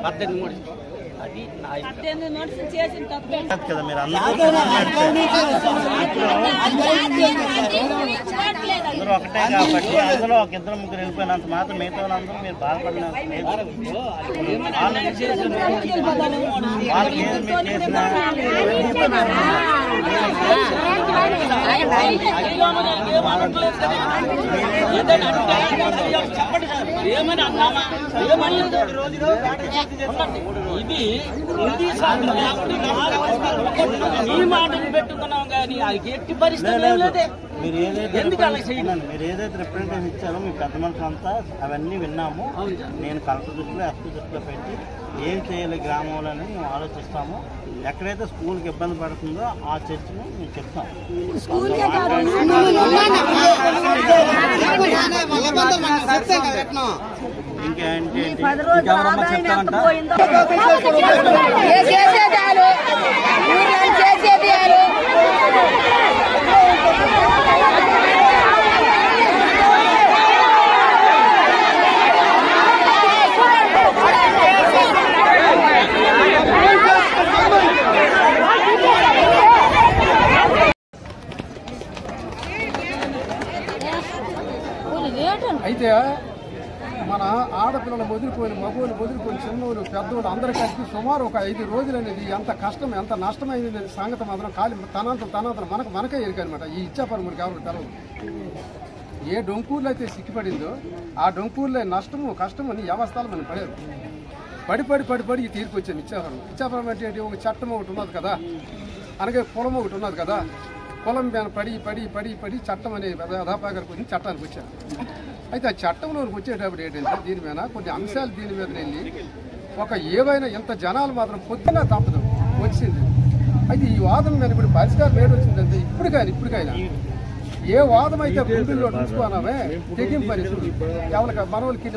అది కదా మీరు అందరూ ఒకటే కాబట్టి అందులో ఒక ఇద్దరు ముగ్గురు వెళ్ళిపోయినంత మాత్రం మిగతా వాళ్ళందరూ మీరు బాధపడిన ఇది మీ మాటలు పెట్టుకున్నాం కానీ అది ఎట్టి పరిస్థితి మీరు ఏదైతే రిప్రజెంటేషన్ ఇచ్చారో మీ పెద్ద మనుషులు అంతా అవన్నీ విన్నాము. నేను కలెక్టర్ దృష్టిలో ఎస్పీ దృష్టిలో పెట్టి ఏం చేయాలి గ్రామంలో అని మేము ఆలోచిస్తాము. ఎక్కడైతే స్కూల్కి ఇబ్బంది పడుతుందో ఆ చర్చను మేము చెప్తాం. ఇంకేంటి అయితే మన ఆడపిల్లలు వదిలిపోయిన మగవాళ్ళు వదిలిపోయిన చిన్నవాళ్ళు పెద్దవాళ్ళు అందరూ కలిపి సుమారు ఒక 5 రోజులు అనేది ఎంత కష్టం ఎంత నష్టమైంది సంగతి మాత్రం ఖాళీ తనంతరం మనకే ఎరికనమాట. ఈ ఇచ్చాపురం ఎవరు తెలవదు. ఏ డొంకూరులో అయితే సిక్కిపడిందో ఆ డొంకూరులో నష్టము కష్టం అని వ్యవస్థలు మనం పడేది. పడి ఈ తీర్పు వచ్చాను. ఇచ్చాపురం అంటే ఒక చట్టం ఒకటి ఉన్నది కదా, అలాగే పొలం ఒకటి ఉన్నది కదా. పొలం మీద పడి చట్టం అనే అధాపాగారికి వచ్చి చట్టానికి వచ్చాను. అయితే ఆ చట్టంలోకి వచ్చేటప్పుడు ఏంటంటే దీని మీద కొన్ని అంశాలు దీని మీద వెళ్ళి ఒక ఏవైనా ఇంత జనాలు మాత్రం పొద్దున తప్పదు వచ్చింది. అయితే ఈ వాదన మీద ఇప్పుడు పరిష్కారం ఏడు వచ్చిందంటే ఇప్పటికైనా ఏ వాదం అయితే గుండెల్లో చూసుకున్నామే తెగింపు అని ఎవరికి మనవలకి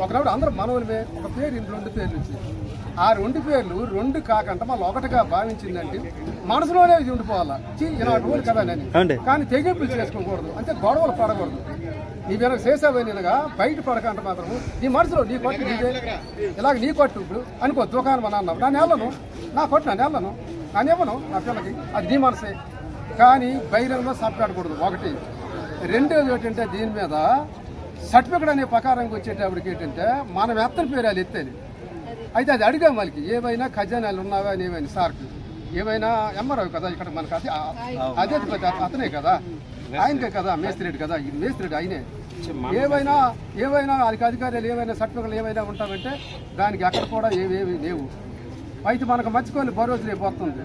ఒకనాడు అందరూ మనవలమే ఒక పేరు 2 పేర్లు వచ్చింది. ఆ 2 పేర్లు 2 కాకుండా మళ్ళీ ఒకటిగా భావించిందంటే మనసులోనే ఉండిపోవాలా ఇలాంటి రోజులు కదా అని. కానీ తెగింపులు చేసుకోకూడదు, అంటే గొడవలు పడకూడదు. నీ వెనక చేసావైనగా బయట పడకంటే మాత్రము నీ మనసులో నీ కొట్టు నీదే ఇలాగ నీ కొట్టు ఇప్పుడు అనుకో దుకాణం అని అన్నావు నా నెలను నా కొట్టు నా నెలను నానేమను నా పిల్లకి అది నీ మనసే. కానీ బహిరంగంగా సబ్కాడకూడదు ఒకటి. రెండోది ఏంటంటే దీని మీద సర్టిఫికెట్ అనే ప్రకారంగా వచ్చేటప్పటికి ఏంటంటే మనం ఎత్తని పేరాలు ఎత్తేది. అయితే అది అడిగాం వాళ్ళకి ఏవైనా ఖజానాలు ఉన్నావా అని ఏమైనా సార్కి ఏమైనా ఎంఆర్ఓ కదా ఇక్కడ మనకు అదే అతనే కదా ఆయనకే కదా మేస్త్రెడ్డి కదా మేస్త్రెడ్డి ఆయనే. ఏవైనా వాళ్ళకి అధికారులు ఏవైనా సర్టిఫికెట్లు ఏమైనా ఉంటామంటే దానికి అక్కడ కూడా ఏవేవి లేవు. అయితే మనకు మర్చిపోయి భరోసా రేపు వస్తుంది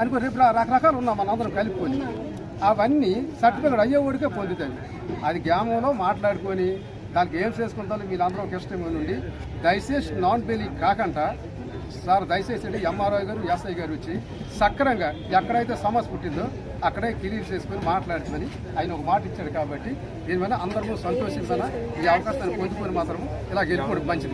అనుకో రేపు రకరకాలు ఉన్నాం మనందరం కలుపుకొని అవన్నీ సర్టిఫికెట్ అయ్యేవాడికే పొందుతాయి. అది గ్రామంలో మాట్లాడుకొని దానికి ఏం చేసుకుంటారో వీళ్ళందరూ ఒక ఇష్టం నుండి దయచేసి నాన్ బెయిలీ కాకుండా సార్ దయచేసి ఎంఆర్ఓ గారు ఎస్ఐ గారు వచ్చి సక్రంగా ఎక్కడైతే సమస్య పుట్టిందో అక్కడే క్లియర్ చేసుకుని మాట్లాడుకొని ఆయన ఒక మాట ఇచ్చాడు. కాబట్టి దీని మీద అందరూ సంతోషించిన ఈ అవకాశాన్ని పొందుకొని మాత్రం ఇలా గెలుపుకోవడం మంచిది.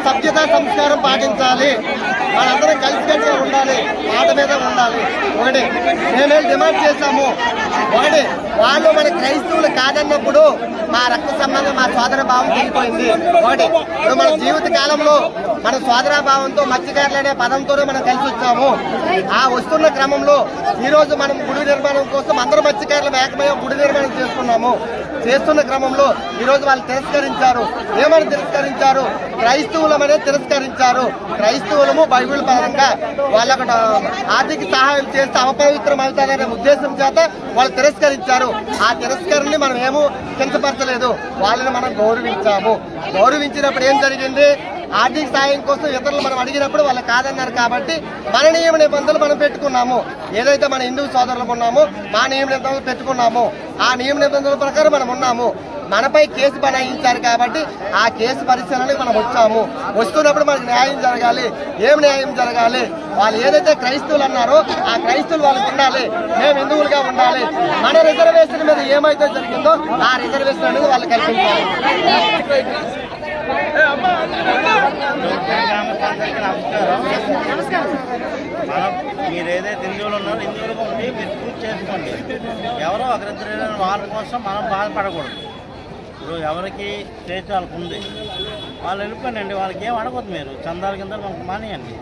సభ్యత సంస్కారం పాటించాలి, వాళ్ళందరం కలిసికట్టుగా ఉండాలి, మాట మీద ఉండాలి. ఒకటి మేమేం డిమాండ్ చేశాము ఒకటి వాళ్ళు మన క్రైస్తవులు కాదన్నప్పుడు మా రక్త సంబంధం మా సోదర భావం తెగిపోయింది. ఒకటి ఇప్పుడు మన జీవిత కాలంలో మన సోదర భావంతో మత్స్యకారులు అనే పదంతోనే మనం కలిసి వచ్చాము. ఆ వస్తున్న క్రమంలో ఈ రోజు మనం గుడి నిర్మాణం కోసం అందరూ మత్స్యకారులు ఏకమై గుడి నిర్మాణం చేస్తున్న క్రమంలో ఈ రోజు వాళ్ళు తిరస్కరించారు. ఏమని తిరస్కరించారు? క్రైస్తవులమనే తిరస్కరించారు. క్రైస్తవులము బైబిల్ పరంగా వాళ్ళకు ఆర్థిక సహాయం చేస్తే అపవిత్రం అవుతారనే ఉద్దేశం చేత వాళ్ళు తిరస్కరించారు. ఆ తిరస్కరణని మనం ఏమో కించపరచలేదు, వాళ్ళని మనం గౌరవించాము. గౌరవించినప్పుడు ఏం జరిగింది? ఆర్థిక సాయం కోసం ఇతరులు మనం అడిగినప్పుడు వాళ్ళు కాదన్నారు కాబట్టి మన నియమ నిబంధనలు మనం పెట్టుకున్నాము. ఏదైతే మన హిందూ సోదరులకు ఉన్నామో మా నియమ నిబంధనలు పెట్టుకున్నాము. ఆ నియమ నిబంధనల ప్రకారం మనం ఉన్నాము. మనపై కేసు బనాయించారు కాబట్టి ఆ కేసు పరిశీలనకి మనం వచ్చాము. వస్తున్నప్పుడు మనకు న్యాయం జరగాలి. ఏం న్యాయం జరగాలి? వాళ్ళు ఏదైతే క్రైస్తవులు అన్నారో ఆ క్రైస్తవులు వాళ్ళకి ఉండాలి, మేము హిందువులుగా ఉండాలి. మన రిజర్వేషన్ మీద ఏమైతే జరిగిందో ఆ రిజర్వేషన్ అనేది వాళ్ళు కల్పించాలి. మీరు ఏదైతే హిందువులు ఉన్నారో హిందువులుగా ఉండి మీరు పూజ చేసుకోండి. ఎవరో ఒకరిద్దరైన వాళ్ళ కోసం మనం బాధపడకూడదు. ఇప్పుడు ఎవరికి స్వేచ్ఛ వాళ్ళకు ఉంది, వాళ్ళు వెళ్ళిపోయినండి. వాళ్ళకి ఏం అడగద్దు. మీరు చందాల కింద మనకు మానేయండి.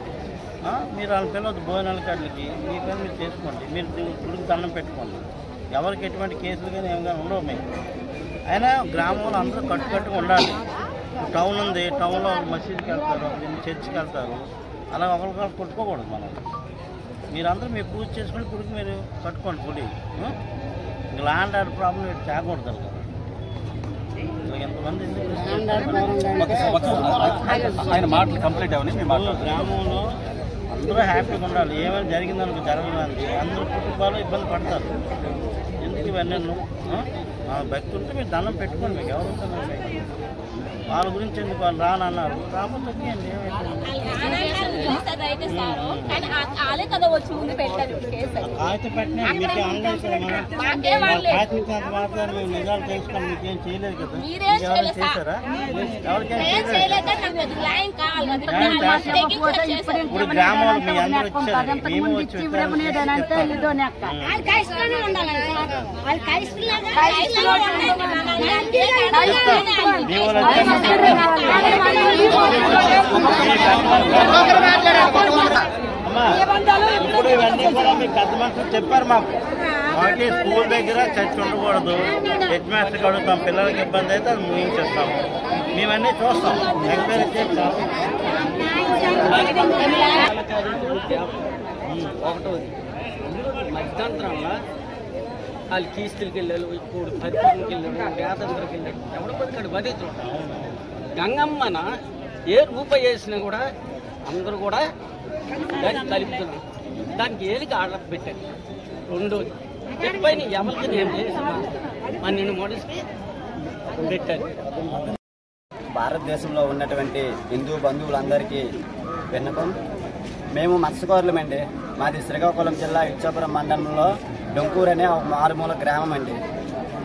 మీరు వాళ్ళని పిలవద్దు భోజనాల కాళ్ళకి. మీ పని మీరు చేసుకోండి. మీరు గుడికి దండం పెట్టుకోండి. ఎవరికి ఎటువంటి కేసులు కానీ ఏమి కానీ ఉండవు. మేము అయినా గ్రామంలో అందరూ కట్టుకట్టుగా ఉండాలి. టౌన్ ఉంది, టౌన్లో మసీద్కి వెళ్తారు, చర్చికి వెళ్తారు. అలా ఒకరికొకరు కొట్టుకోకూడదు. మనం మీరందరూ మీరు పూజ చేసుకుని గుడికి మీరు కట్టుకోండి. గుడి ల్యాండ్ ఆర్డర్ ప్రాబ్లం తేకూడదు కదా. ఎంతమంది ఆయన మాటలు కంప్లీట్ అవని గ్రామంలో అందరూ హ్యాపీగా ఉండాలి. ఏమైనా జరిగిందనుకో జరగడానికి అందరూ కుటుంబాలు ఇబ్బంది పడతారు. ఎందుకు ఇవన్నీ భక్తి ఉంటే మీరు దండం పెట్టుకోండి. మీకు ఎవరు ఉంటున్నారు? వాళ్ళ గురించి ఎందుకు వాళ్ళు రానన్నారు? రాకపోతే నిజాలు తెలుసుకొని మీకేం చేయలేదు కదా. ఎవరైనా చేశారా? ఇప్పుడు గ్రామాలు మీ అందరూ వచ్చారు, మేము వచ్చి ఇప్పుడు ఇవన్నీ కూడా మీకు పెద్ద మనుషులు చెప్పారు మాకు. మాకు స్కూల్ దగ్గర చర్చ్ ఉండకూడదు, హెడ్ మాస్టర్ అడుగుతాం. పిల్లలకి ఇబ్బంది అయితే అది ముగించేస్తాము. మేమన్నీ చూస్తాం, ఎంక్వైరీ చేస్తాం. ఒకటోది మధ్యంతరంలో వాళ్ళు కీస్తులకి వెళ్ళారు, ఇప్పుడు పరిపాలనకి వెళ్ళాడు, వేదంతరికి వెళ్ళాడు. ఎవడో బతికాడు బతుకుతాడు. గంగమ్మన ఏ రూపాయి వేసినా కూడా అందరూ కూడా దాన్ని కలుపుతున్నారు. దానికి ఏదికి ఆర్డర్ పెట్టారు. రెండోది ఎప్పుడైనా ఎవరికి నేను చేసిన 12 మోడల్స్కి పెట్టారు. భారతదేశంలో ఉన్నటువంటి హిందూ బంధువులందరికీ విన్నపం. మేము మత్స్యకారులమండి. మాది శ్రీకాకుళం జిల్లా ఇచ్చాపురం మండలంలో డొంకూరు అనే ఒక మారుమూల గ్రామం అండి.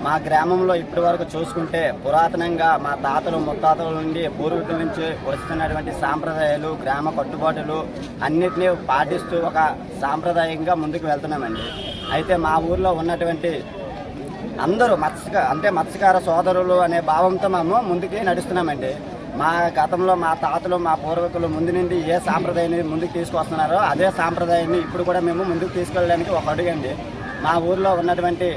మా గ్రామంలో ఇప్పటి వరకు చూసుకుంటే పురాతనంగా మా తాతలు ముత్తాతల నుండి పూర్వీకుల నుంచి వస్తున్నటువంటి సాంప్రదాయాలు, గ్రామ కట్టుబాటులు అన్నిటినీ పాటిస్తూ ఒక సాంప్రదాయంగా ముందుకు వెళ్తున్నామండి. అయితే మా ఊర్లో ఉన్నటువంటి అందరూ మత్స్యకార సోదరులు అనే భావంతో మేము ముందుకి నడుస్తున్నామండి. మా గతంలో మా తాతలు మా పూర్వీకులు ముందు నుండి ఏ సాంప్రదాయాన్ని ముందుకు తీసుకొస్తున్నారో అదే సాంప్రదాయాన్ని ఇప్పుడు కూడా మేము ముందుకు తీసుకెళ్ళడానికి ఒక అడుగండి. మా ఊర్లో ఉన్నటువంటి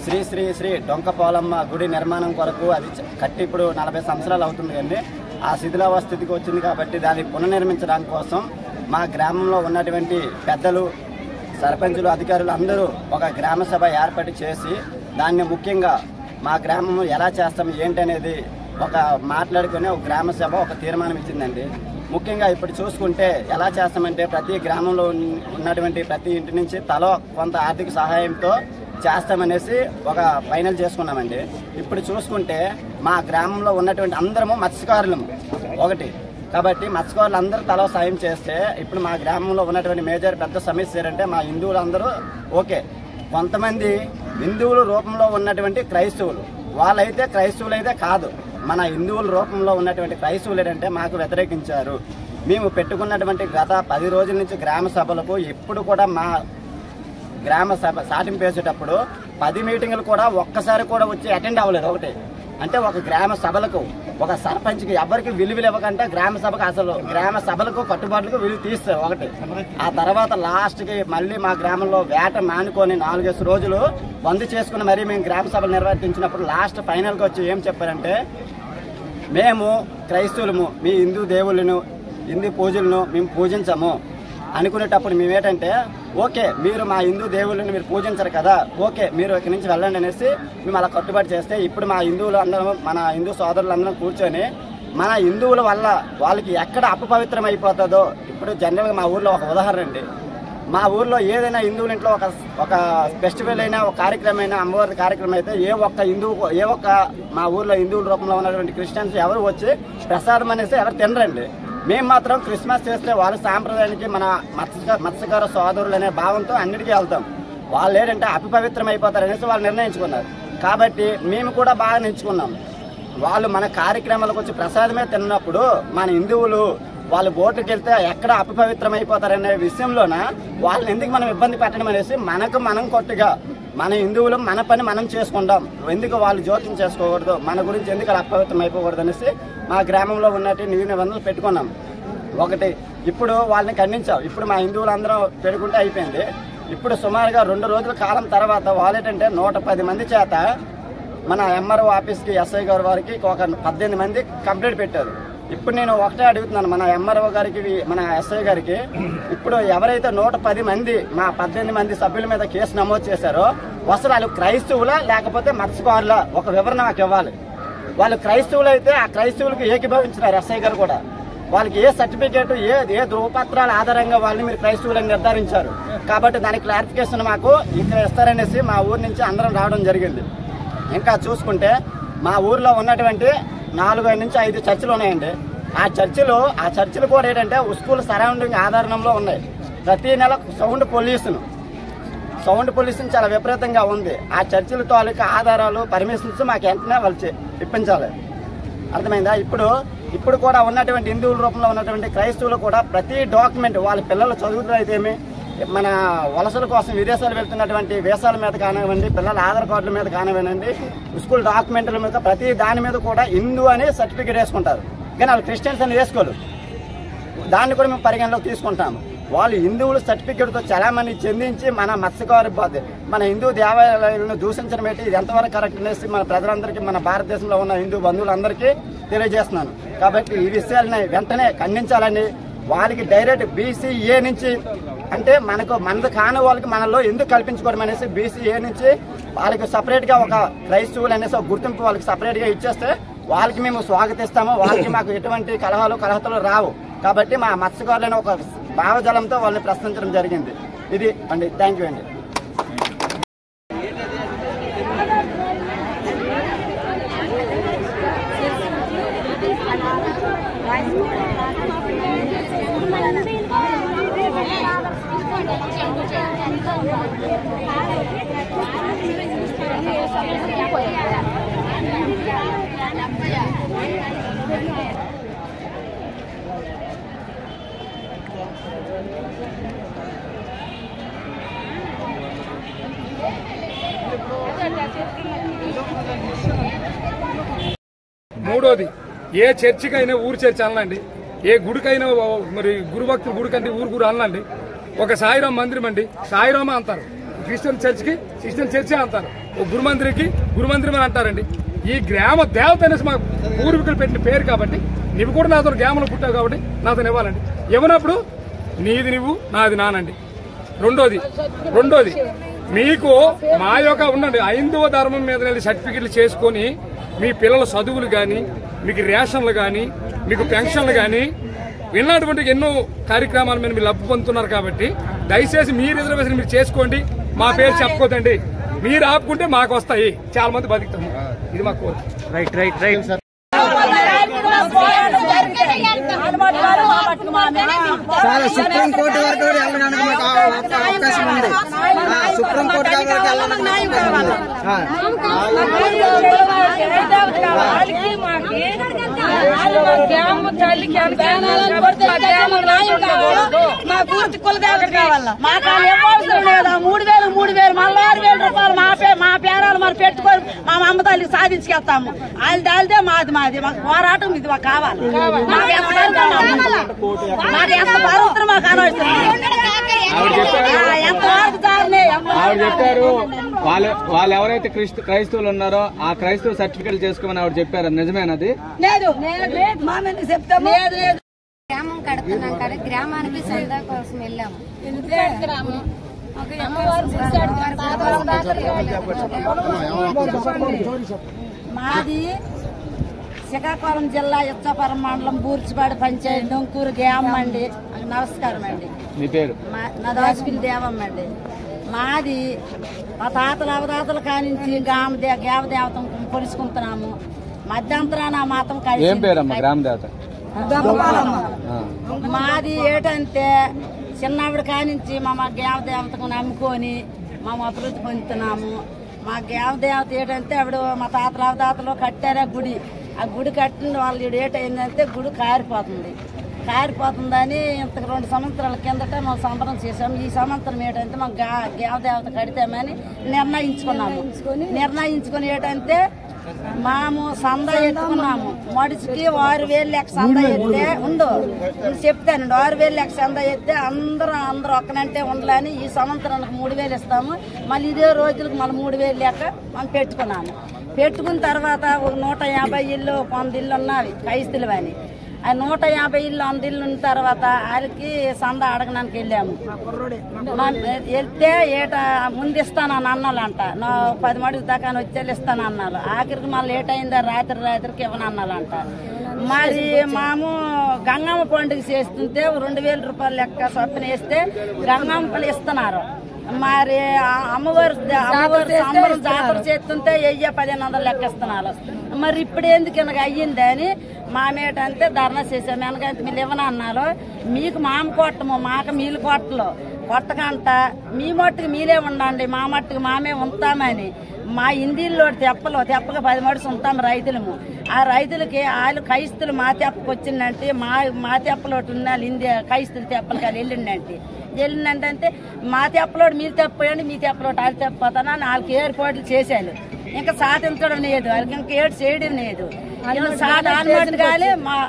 శ్రీ శ్రీ శ్రీ డొంకపోలమ్మ గుడి నిర్మాణం కొరకు అది కట్టి ఇప్పుడు 40 సంవత్సరాలు అవుతుంది కండి. ఆ శిథిలావస్థితికి వచ్చింది కాబట్టి దాన్ని పునర్నిర్మించడానికి కోసం మా గ్రామంలో ఉన్నటువంటి పెద్దలు, సర్పంచులు, అధికారులు అందరూ ఒక గ్రామ సభ ఏర్పాటు చేసి దాన్ని ముఖ్యంగా మా గ్రామం ఎలా చేస్తాం ఏంటనేది ఒక మాట్లాడుకుని ఒక గ్రామ సభ ఒక తీర్మానం ఇచ్చిందండి. ముఖ్యంగా ఇప్పుడు చూసుకుంటే ఎలా చేస్తామంటే ప్రతి గ్రామంలో ఉన్నటువంటి ప్రతి ఇంటి నుంచి తలో కొంత ఆర్థిక సహాయంతో చేస్తామనేసి ఒక ఫైనల్ చేసుకున్నామండి. ఇప్పుడు చూసుకుంటే మా గ్రామంలో ఉన్నటువంటి అందరము మత్స్యకారులము ఒకటి కాబట్టి మత్స్యకారులు అందరూ తలో సాయం చేస్తే ఇప్పుడు మా గ్రామంలో ఉన్నటువంటి మేజర్ పెద్ద సమస్య ఏంటంటే మా హిందువులందరూ ఓకే, కొంతమంది హిందువుల రూపంలో ఉన్నటువంటి క్రైస్తవులు వాళ్ళైతే క్రైస్తవులు అయితే కాదు, మన హిందువుల రూపంలో ఉన్నటువంటి క్రైస్తవులు ఏంటంటే మాకు వ్యతిరేకించారు. మేము పెట్టుకున్నటువంటి గత 10 రోజుల నుంచి గ్రామ సభలకు ఎప్పుడు కూడా గ్రామ సభ సాటింపు వేసేటప్పుడు 10 మీటింగులు కూడా ఒక్కసారి కూడా వచ్చి అటెండ్ అవ్వలేదు. ఒకటి అంటే ఒక గ్రామ సభలకు ఒక సర్పంచ్కి ఎవరికి విలువలు ఇవ్వకంటే గ్రామ సభలకు కట్టుబాట్లకు విలువ తీస్తారు ఒకటి. ఆ తర్వాత లాస్ట్కి మళ్ళీ మా గ్రామంలో వేట మానుకొని 4 రోజులు బంద్ చేసుకుని మరీ మేము గ్రామ సభలు నిర్వర్తించినప్పుడు లాస్ట్ ఫైనల్గా వచ్చి ఏం చెప్పారంటే, మేము క్రైస్తవులము మీ హిందూ దేవుళ్ళను హిందూ పూజలను మేము పూజించము అనుకునేటప్పుడు మేమేంటంటే, ఓకే మీరు మా హిందూ దేవుళ్ళని మీరు పూజించరు కదా, ఓకే మీరు ఇక్కడి నుంచి వెళ్ళండి అనేసి మేము అలా కట్టుబాటు చేస్తే, ఇప్పుడు మా హిందువులు అందరం మన హిందూ సోదరులందరం కూర్చొని మన హిందువుల వల్ల వాళ్ళకి ఎక్కడ అపవిత్రం అయిపోతుందో, ఇప్పుడు జనరల్గా మా ఊర్లో ఒక ఉదాహరణ అండి, మా ఊర్లో ఏదైనా హిందువుల ఇంట్లో ఒక ఫెస్టివల్ అయినా ఒక కార్యక్రమం అయినా అమ్మవారి కార్యక్రమం అయితే ఏ ఒక్క మా ఊర్లో హిందువుల రూపంలో ఉన్నటువంటి క్రిస్టియన్స్ ఎవరు వచ్చి ప్రసాదం అనేసి ఎవరు తినరండి. మేము మాత్రం క్రిస్మస్ చేస్తే వాళ్ళ సాంప్రదాయానికి మన మత్స్యకార సోదరులు అనే భావంతో అన్నిటికీ వెళ్తాం. వాళ్ళు ఏంటంటే అపవిత్రం అయిపోతారు అనేసి వాళ్ళు నిర్ణయించుకున్నారు. కాబట్టి మేము కూడా బాగా ఎంచుకున్నాం. వాళ్ళు మన కార్యక్రమాలకు వచ్చి ప్రసాదమే తిన్నప్పుడు మన హిందువులు వాళ్ళు బోటుకి వెళ్తే ఎక్కడ అపవిత్రం అయిపోతారనే విషయంలోన వాళ్ళని ఎందుకు మనం ఇబ్బంది పెట్టడం అనేసి మనం కొట్టుగా మన హిందువులు మన పని మనం చేసుకుంటాం, ఎందుకు వాళ్ళు జోక్యం చేసుకోకూడదు, మన గురించి ఎందుకు అపవిత్రం అయిపోకూడదు అనేసి మా గ్రామంలో ఉన్నట్టు నిబంధనలు పెట్టుకున్నాం. ఒకటి ఇప్పుడు వాళ్ళని ఖండించాం. ఇప్పుడు మా హిందువులు అందరం పెట్టుకుంటే అయిపోయింది. ఇప్పుడు సుమారుగా 2 రోజుల కాలం తర్వాత వాళ్ళేంటంటే 110 మంది చేత మన ఎంఆర్ఓ ఆఫీస్కి ఎస్ఐ గారి వారికి ఒక 18 మంది కంప్లైంట్ పెట్టారు. ఇప్పుడు నేను ఒకటే అడుగుతున్నాను మన ఎంఆర్ఓ గారికి మన ఎస్ఐ గారికి, ఇప్పుడు ఎవరైతే 110 మంది మా 18 మంది సభ్యుల మీద కేసు నమోదు చేశారో అసలు వాళ్ళు క్రైస్తవులా లేకపోతే మత్స్యకారులా ఒక వివరణ నాకు ఇవ్వాలి. వాళ్ళు క్రైస్తవులు అయితే ఆ క్రైస్తవులకు ఏకీభవించినారు ఎస్ఐ గారు కూడా. వాళ్ళకి ఏ సర్టిఫికేట్ ఏ ధృవపత్రాల ఆధారంగా వాళ్ళని మీరు క్రైస్తవులని నిర్ధారించారు. కాబట్టి దానికి క్లారిఫికేషన్ మాకు ఇక్కడ ఇస్తారనేసి మా ఊరు నుంచి అందరం రావడం జరిగింది. ఇంకా చూసుకుంటే మా ఊర్లో ఉన్నటువంటి 4 నుంచి 5 చర్చిలు ఉన్నాయండి. ఆ చర్చిలు కూడా ఏంటంటే స్కూల్ సరౌండింగ్ ఆధారంలో ఉన్నాయి. ప్రతి నెల సౌండ్ పొల్యూషన్ చాలా విపరీతంగా ఉంది. ఆ చర్చిల తాలూకా ఆధారాలు పర్మిషన్స్ మాకు వెంటనే వాళ్ళు ఇప్పించాలి. అర్థమైందా? ఇప్పుడు కూడా ఉన్నటువంటి హిందువుల రూపంలో ఉన్నటువంటి క్రైస్తవులు కూడా ప్రతి డాక్యుమెంట్ వాళ్ళ పిల్లల చదువులు అయితేమి, మన వలసల కోసం విదేశాలు వెళ్తున్నటువంటి వీసాల మీద కానివ్వండి, పిల్లల ఆధార్ కార్డుల మీద కానివ్వండి, స్కూల్ డాక్యుమెంట్ల మీద ప్రతి దాని మీద కూడా హిందూ అనే సర్టిఫికేట్ వేసుకుంటారు. కానీ వాళ్ళు క్రిస్టియన్స్ అని వేసుకోరు. దాన్ని కూడా మేము పరిగణలోకి తీసుకుంటాము. వాళ్ళు హిందువుల సర్టిఫికేట్తో చాలామంది చెందించి మన మత్స్యకారు మన హిందూ దేవాలయాలను దూషించడం ఏంటి, ఇది ఎంతవరకు కరెక్ట్ అనేసి మన ప్రజలందరికీ మన భారతదేశంలో ఉన్న హిందూ బంధువులందరికీ తెలియజేస్తున్నాను. కాబట్టి ఈ విషయాలని వెంటనే ఖండించాలని, వాళ్ళకి డైరెక్ట్ బీసీఏ నుంచి అంటే మనది కాని వాళ్ళకి మనలో ఎందుకు కల్పించుకోవడం అనేసి బీసీఏ నుంచి వాళ్ళకి సపరేట్గా ఒక క్రైస్తవులు అనేసి ఒక గుర్తింపు వాళ్ళకి సపరేట్గా ఇచ్చేస్తే వాళ్ళకి మేము స్వాగతిస్తాము. వాళ్ళకి మాకు ఎటువంటి కలహతలు రావు. కాబట్టి మా మత్స్యకారులను ఒక భావజలంతో వాళ్ళని ప్రశ్నించడం జరిగింది. ఇది అండి. థ్యాంక్ యూ అండి. మూడోది, ఏ చర్చికైనా ఊరు చర్చి అనలండి, ఏ గుడికైనా మరి గురుభక్తులు గుడికంటే ఊరు అనలండి. ఒక సాయిరాం మందిరం అండి, సాయిరామ అంటారు. క్రిస్టియన్ చర్చి అంటారు. ఒక గురుమందిరం అని అంటారండి. ఈ గ్రామ దేవత అనేసి మా పూర్వీకులు పెట్టిన పేరు కాబట్టి నువ్వు కూడా నాతో గ్రామంలో పుట్టావు కాబట్టి నాతో ఇవ్వాలండి. ఇవ్వనప్పుడు నీది నువ్వు నాది నానండి. రెండోది మీకు మా యొక్క ఉండండి హైందవ ధర్మం మీద సర్టిఫికెట్లు చేసుకొని మీ పిల్లల చదువులు కానీ, మీకు రేషన్లు కానీ, మీకు పెన్షన్లు కానీ విన్నటువంటి ఎన్నో కార్యక్రమాల మీద మీరు లబ్ధి పొందుతున్నారు. కాబట్టి దయచేసి మీ రిజర్వేషన్ మీరు చేసుకోండి. మా పేరు చెప్పుకోదండి. మీరు ఆపుకుంటే మాకు వస్తాయి, చాలా మంది బతుకుతాము. ఇది మా కోరిక. Right sir. సుప్రీంకోర్టు వరకు వెళ్ళడానికి మాకు అవకాశం ఉంది. సుప్రీంకోర్టు వరకు వెళ్ళడానికి మా పూర్తి కులదేవత కావాలా మాకు ఇవ్వాల్సిన లేదా 3,000 మళ్ళీ 6,000 రూపాయలు మా పేరాలు మరి పెట్టుకొని మా అమ్మ తల్లికి సాధించుకెళ్తాము. వాళ్ళదే మాది మాకు పోరాటం ఇది మాకు కావాలి. మాకు ఎంత బరువుతుంది మాకు అనవసరం. ఆవిడ చెప్పారు వాళ్ళు ఎవరైతే క్రైస్తవులు ఉన్నారో ఆ క్రైస్తవ సర్టిఫికేట్ చేసుకోమని ఆవిడ చెప్పారు. నిజమేనది? గ్రామం కడుతున్నాం కానీ గ్రామానికి సందా కోసం వెళ్ళాము. మాది శ్రీకాకుళం జిల్లా ఇచ్చాపురం మండలం బూర్చిపాడు పంచాయతీ డొంకూరు గ్రామం అండి. నమస్కారం అండి. మీ పేరు? నా దాసిపిల్లి దేవమ్మ అండి. మాది మా తాతల అవతాతల కానించి గ్రామ దేవతను కొలుసుకుంటున్నాము. మధ్యంతరాన మాత్రం ఏం పేరమ్మా గ్రామ దేవత? మాది ఏంటంటే చిన్నవిడ కానించి మా గ్రామ దేవతకు నమ్ముకొని మేము అభివృద్ధి పొందుతున్నాము. మా గ్రామ దేవత ఏంటంటే ఆవిడ మా తాతల అవతాతలు కట్టారా గుడి. ఆ గుడి కట్టిన వాళ్ళు ఏటైందంటే గుడి కారిపోతుందని ఇంతకు 2 సంవత్సరాల కిందట మేము సంబరం చేసాము. ఈ సంవత్సరం ఏంటంటే మాకు గ్రామదేవత కడితేమని నిర్ణయించుకొని ఏంటంటే మేము సందా ఎత్తుకున్నాము. మడిచికి 6,000 లెక్క సందా ఎత్తే చెప్తానండి. 6,000 లెక్క సందా ఎత్తే అందరూ ఒక్కనంటే ఉండాలని ఈ సంవత్సరానికి 3,000 ఇస్తాము. మళ్ళీ ఇదే రోజులకు మళ్ళీ 3,000 లెక్క మనం పెట్టుకున్నాము. పెట్టుకున్న తర్వాత ఒక 150 ఇల్లు 100 ఇల్లు ఉన్నవి క్రైస్తులు అని. ఆ 150 ఇల్లు 100 ఇల్లు ఉన్న తర్వాత వాళ్ళకి సందా అడగడానికి వెళ్ళాము. వెళ్తే ముందు ఇస్తానని అన్నాలంట. 10 మడుగు దాకా వచ్చేళ్ళు ఇస్తాను అన్నారు. ఆఖరికి మళ్ళీ లేట్ అయిందా రాత్రికి ఇవ్వనన్నాలంట. మరి మాము గంగమ్మ పండుగ చేస్తుంటే 2,000 రూపాయలు లెక్క చొప్పున వేస్తే గంగమ్మ పని ఇస్తున్నారు. మరి అమ్మవారు జాతర చేస్తుంటే 1,000-1,500 లెక్క ఇస్తున్నారు. మరి ఇప్పుడు ఎందుకు ఇలాగ అయ్యింది అని మామేటంటే ధర్నా చేసాము. ఎందుకంటే మీరు ఇవ్వనన్నారు. మీకు మామ కొట్టము మాకు మీలు కొట్టకంట మీ మట్టుకు మీలే ఉండండి మా మట్టుకు మామే ఉంటామని మా హిందీల్లో తెప్పగా 10 మడుసు ఉంటాం రైతులము. ఆ రైతులకి వాళ్ళు క్రైస్తులు మా తెప్పకు వచ్చిందంటే మా తెప్పలోటి ఉన్న హిందీ క్రైస్తులు తెప్పలు కాదు వెళ్ళిందంటే మా తెప్పలోటి మీరు తెప్పండి మీ తెప్పలోటి వాళ్ళు తెప్పపోతాను అని వాళ్ళకి ఏర్పాట్లు చేశారు. ఇంకా సాధించడం లేదు వాళ్ళకి, ఇంకా ఏడు చేయడం లేదు.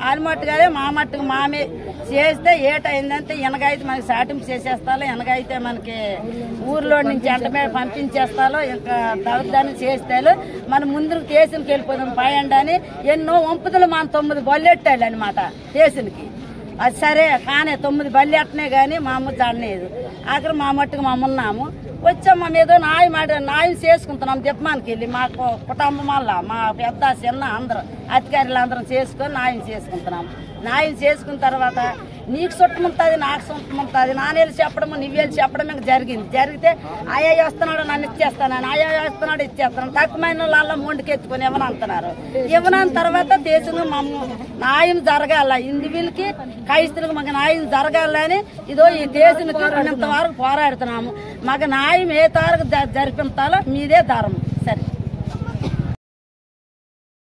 ఆల్మట్టుగానే మా మట్టుకు మామే చేస్తే ఏటైందంటే ఎనగైతే మనకి సాటింపు చేసేస్తాలో, ఎనగైతే మనకి ఊర్లో నుంచి ఎంట మీద పంపించేస్తాలో, ఇంకా దళదాన్ని చేస్తాలో మన ముందుకు స్టేషన్కి వెళ్ళిపోతాం పయండి అని ఎన్నో వంపుదలు మన 9 బల్లెట్టాలి అనమాట స్టేషన్కి. అది సరే కానీ 9 బల్లెట్టనే కానీ మా అమ్మ జాడలేదు. ఆఖరి మా మట్టుకు ఉన్నాము. వచ్చాం మా మీద న్యాయం చేసుకుంటున్నాం. దిప్పమానికి వెళ్ళి మా కుటుంబం వల్ల మా పెద్ద చిన్న అందరూ అధికారులు అందరం చేసుకొని న్యాయం చేసుకుంటున్నాం. న్యాయం చేసుకున్న తర్వాత నీకు చుట్టముంటుంది నాకు చుట్టముంటుంది నానేళ్ళు చెప్పడము నువ్వేళ్ళు చెప్పడం ఇంకా జరిగితే ఆయా వస్తున్నాడు నన్ను ఇచ్చేస్తానని ఆయా వస్తున్నాడు ఇచ్చేస్తాను. తక్కువమైన వాళ్ళ మొండికెత్తుకొని ఇవ్వనంటున్నారు. ఇవ్వన తర్వాత దేశంలో న్యాయం జరగాల హిందువులకి క్రైస్తులకు మాకు న్యాయం జరగాలని ఇదో ఈ దేశానికి ఉన్నంత వరకు పోరాడుతున్నాము. మాకు న్యాయం ఏ తారకు జరిపించాలో మీదే ధర్మం. సరే.